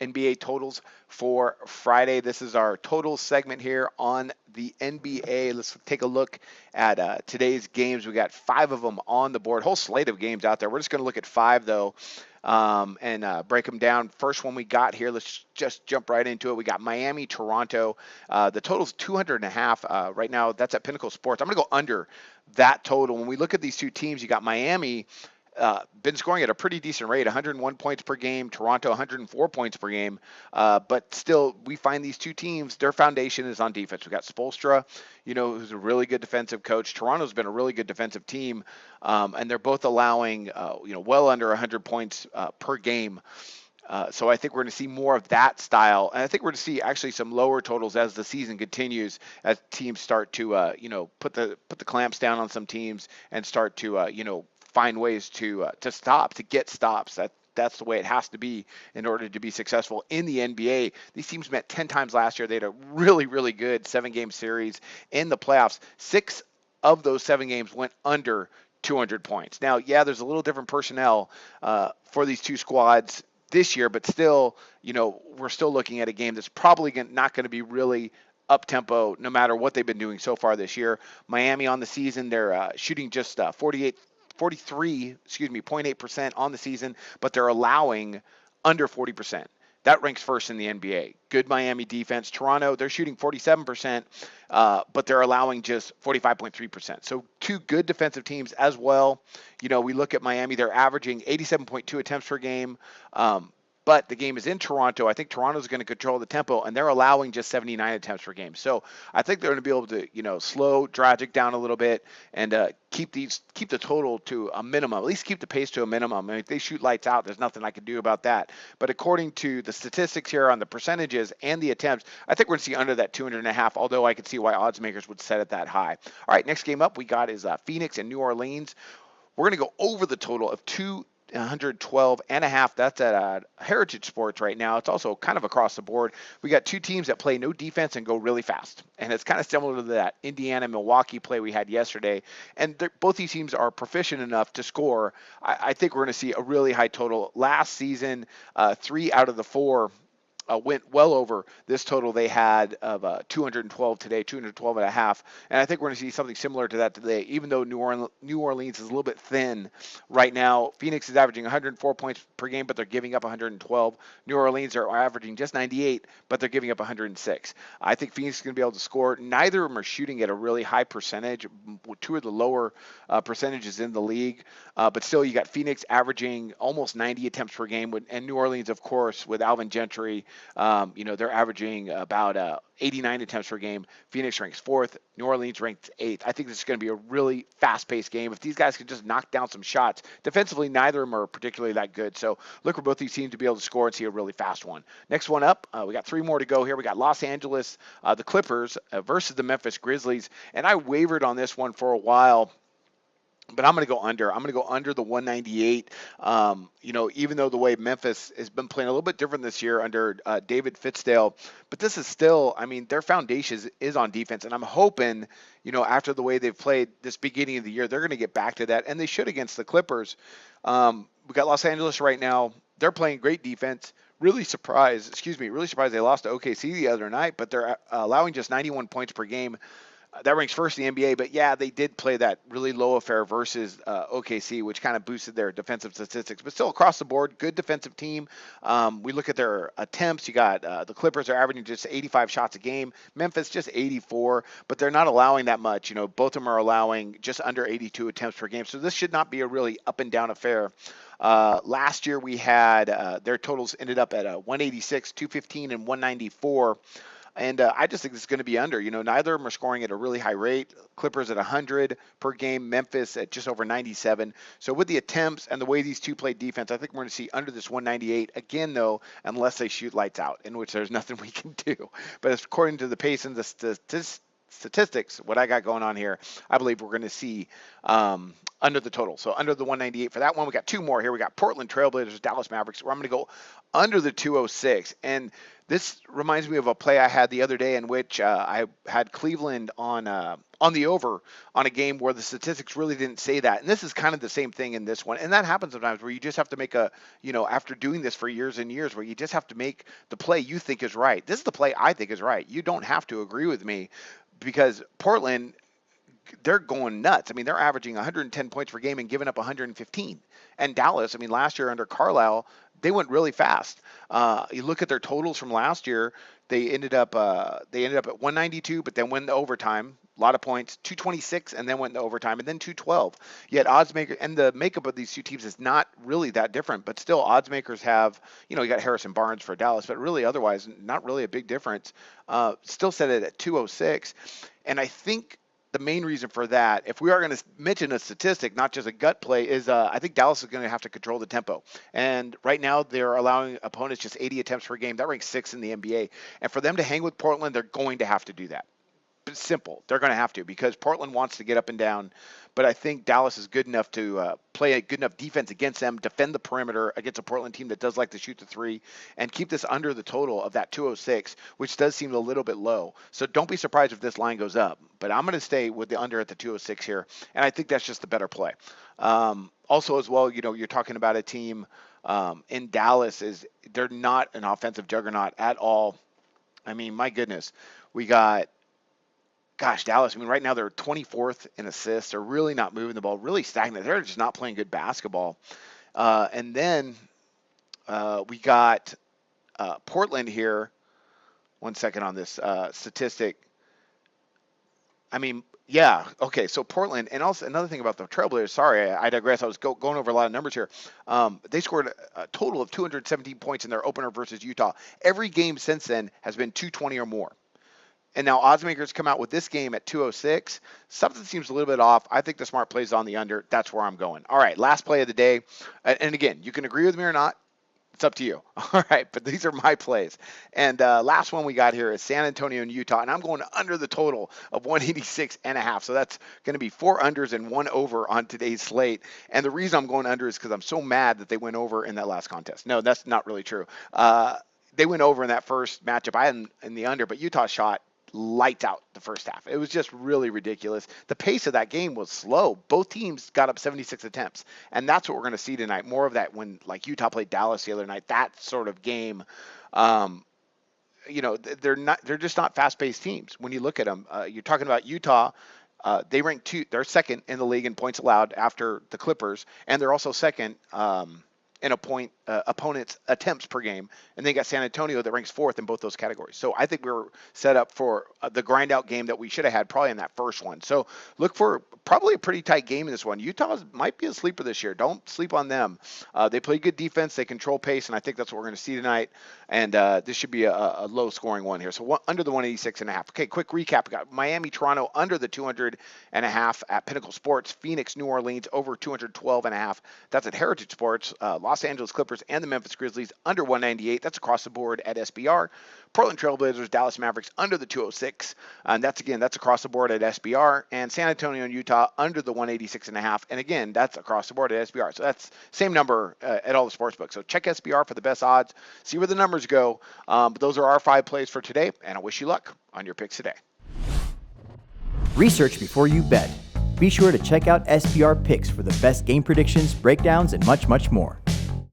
NBA totals for Friday. This is our total segment here on the NBA. Let's take a look at today's games. We got 5 of them on the board, whole slate of games out there. We're just going to look at 5 though, and break them down. First one we got here, let's just jump right into it. We got Miami, Toronto. The total's 200.5 right now. That's at Pinnacle Sports. I'm going to go under that total. When we look at these two teams, you got Miami been scoring at a pretty decent rate, 101 points per game, Toronto 104 points per game. But still, we find these two teams, their foundation is on defense. We got Spoelstra, who's a really good defensive coach. Toronto's been a really good defensive team, and they're both allowing, well under 100 points per game. So I think we're going to see more of that style, and I think we're going to see actually some lower totals as the season continues, as teams start to, put the clamps down on some teams and start to, find ways to get stops. That's the way it has to be in order to be successful in the NBA. These teams met 10 times last year. They had a really, really good 7-game series in the playoffs. 6 of those 7 games went under 200 points. Now, yeah, there's a little different personnel for these two squads this year, but still, we're still looking at a game that's probably not going to be really up tempo no matter what they've been doing so far this year. Miami on the season, they're shooting just 0.8% on the season, but they're allowing under 40%. That ranks first in the NBA. Good Miami defense. Toronto, they're shooting 47%, but they're allowing just 45.3%. So 2 good defensive teams as well. We look at Miami, they're averaging 87.2 attempts per game. But the game is in Toronto. I think Toronto's going to control the tempo, and they're allowing just 79 attempts per game. So I think they're going to be able to, slow Dragic down a little bit and keep the total to a minimum. At least keep the pace to a minimum. I mean, if they shoot lights out, there's nothing I can do about that. But according to the statistics here on the percentages and the attempts, I think we're going to see under that 200.5. Although I could see why odds makers would set it that high. All right, next game up we got is Phoenix and New Orleans. We're going to go over the total of 112.5. That's at Heritage Sports right now. It's also kind of across the board. We got 2 teams that play no defense and go really fast. And it's kind of similar to that Indiana-Milwaukee play we had yesterday. And both these teams are proficient enough to score. I think we're going to see a really high total. Last season, 3 out of the 4 went well over this total they had of 212 today, 212 and a half. And I think we're going to see something similar to that today, even though New Orleans is a little bit thin right now. Phoenix is averaging 104 points per game, but they're giving up 112. New Orleans are averaging just 98, but they're giving up 106. I think Phoenix is going to be able to score. Neither of them are shooting at a really high percentage, 2 of the lower percentages in the league. But still, you got Phoenix averaging almost 90 attempts per game, and New Orleans, of course, with Alvin Gentry, they're averaging about 89 attempts per game. Phoenix ranks 4th. New Orleans ranked 8th. I think this is going to be a really fast-paced game. If these guys can just knock down some shots, defensively, neither of them are particularly that good. So look for both these teams to be able to score and see a really fast one. Next one up, we got 3 more to go here. We got Los Angeles, the Clippers versus the Memphis Grizzlies. And I wavered on this one for a while, but I'm going to go under. I'm going to go under the 198. Even though the way Memphis has been playing a little bit different this year under David Fitzdale, but this is still, their foundation is on defense, and I'm hoping, after the way they've played this beginning of the year, they're going to get back to that, and they should against the Clippers. We got Los Angeles right now. They're playing great defense. Really surprised they lost to OKC the other night, but they're allowing just 91 points per game. That ranks first in the NBA, but yeah, they did play that really low affair versus OKC, which kind of boosted their defensive statistics. But still, across the board, good defensive team. We look at their attempts. You got the Clippers are averaging just 85 shots a game. Memphis just 84, but they're not allowing that much. Both of them are allowing just under 82 attempts per game. So this should not be a really up and down affair. Last year we had their totals ended up at 186, 215, and 194. And I just think this is going to be under. Neither of them are scoring at a really high rate. Clippers at 100 per game. Memphis at just over 97. So with the attempts and the way these two play defense, I think we're going to see under this 198 again, though, unless they shoot lights out, in which there's nothing we can do. But according to the pace and the statistics, what I got going on here, I believe we're going to see under the total. So under the 198 for that one. We got two more here. We got Portland Trailblazers, Dallas Mavericks, where I'm going to go under the 206. And this reminds me of a play I had the other day in which I had Cleveland on the over on a game where the statistics really didn't say that. And this is kind of the same thing in this one. And that happens sometimes where you just have to make after doing this for years and years, where you just have to make the play you think is right. This is the play I think is right. You don't have to agree with me, because Portland, they're going nuts. I mean, they're averaging 110 points per game and giving up 115. And Dallas, I mean, last year under Carlisle, they went really fast. You look at their totals from last year, they ended up at 192, but then went into overtime. A lot of points, 226, and then went into overtime, and then 212. Yet odds maker, and the makeup of these two teams is not really that different, but still odds makers have, you got Harrison Barnes for Dallas, but really otherwise not really a big difference. Still set it at 206, and I think the main reason for that, if we are going to mention a statistic, not just a gut play, is I think Dallas is going to have to control the tempo. And right now they're allowing opponents just 80 attempts per game. That ranks 6th in the NBA. And for them to hang with Portland, they're going to have to do that. It's simple. They're going to have to, because Portland wants to get up and down. But I think Dallas is good enough to play a good enough defense against them, defend the perimeter against a Portland team that does like to shoot the three, and keep this under the total of that 206, which does seem a little bit low. So don't be surprised if this line goes up. But I'm going to stay with the under at the 206 here, and I think that's just the better play. Also, as well, you're talking about a team in Dallas, they're not an offensive juggernaut at all. I mean, my goodness, we got. Gosh, Dallas, I mean, right now they're 24th in assists. They're really not moving the ball, really stagnant. They're just not playing good basketball. And then we got Portland here. 1 second on this statistic. I mean, yeah, okay, so Portland, and also another thing about the Trailblazers, sorry, I digress. I was going over a lot of numbers here. They scored a total of 217 points in their opener versus Utah. Every game since then has been 220 or more. And now odds makers come out with this game at 206. Something seems a little bit off. I think the smart play is on the under. That's where I'm going. All right, last play of the day. And again, you can agree with me or not. It's up to you. All right, but these are my plays. And last one we got here is San Antonio and Utah. And I'm going under the total of 186.5. So that's going to be 4 unders and 1 over on today's slate. And the reason I'm going under is because I'm so mad that they went over in that last contest. No, that's not really true. They went over in that first matchup. I had in the under, but Utah shot lights out the first half. It was just really ridiculous. The pace of that game was slow. Both teams got up 76 attempts, and that's what we're going to see tonight. More of that when, like, Utah played Dallas the other night. That sort of game. They're just not fast-paced teams. When you look at them, you're talking about Utah. They're second in the league in points allowed after the Clippers, and they're also second in opponents' attempts per game. And then you got San Antonio that ranks 4th in both those categories. So I think we were set up for the grind out game that we should have had probably in that first one. So look for probably a pretty tight game in this one. Utah might be a sleeper this year. Don't sleep on them. They play good defense. They control pace, and I think that's what we're going to see tonight. And this should be a low-scoring one here. So under the 186.5. Okay, quick recap. We got Miami, Toronto under the 200.5 at Pinnacle Sports. Phoenix, New Orleans over 212.5. That's at Heritage Sports. Los Angeles Clippers and the Memphis Grizzlies under 198. That's across the board at SBR. Portland Trailblazers, Dallas Mavericks under the 206. And that's across the board at SBR. And San Antonio and Utah under the 186.5. And again, that's across the board at SBR. So that's same number at all the sports books. So check SBR for the best odds. See where the numbers go. But those are our 5 plays for today. And I wish you luck on your picks today. Research before you bet. Be sure to check out SBR Picks for the best game predictions, breakdowns, and much, much more.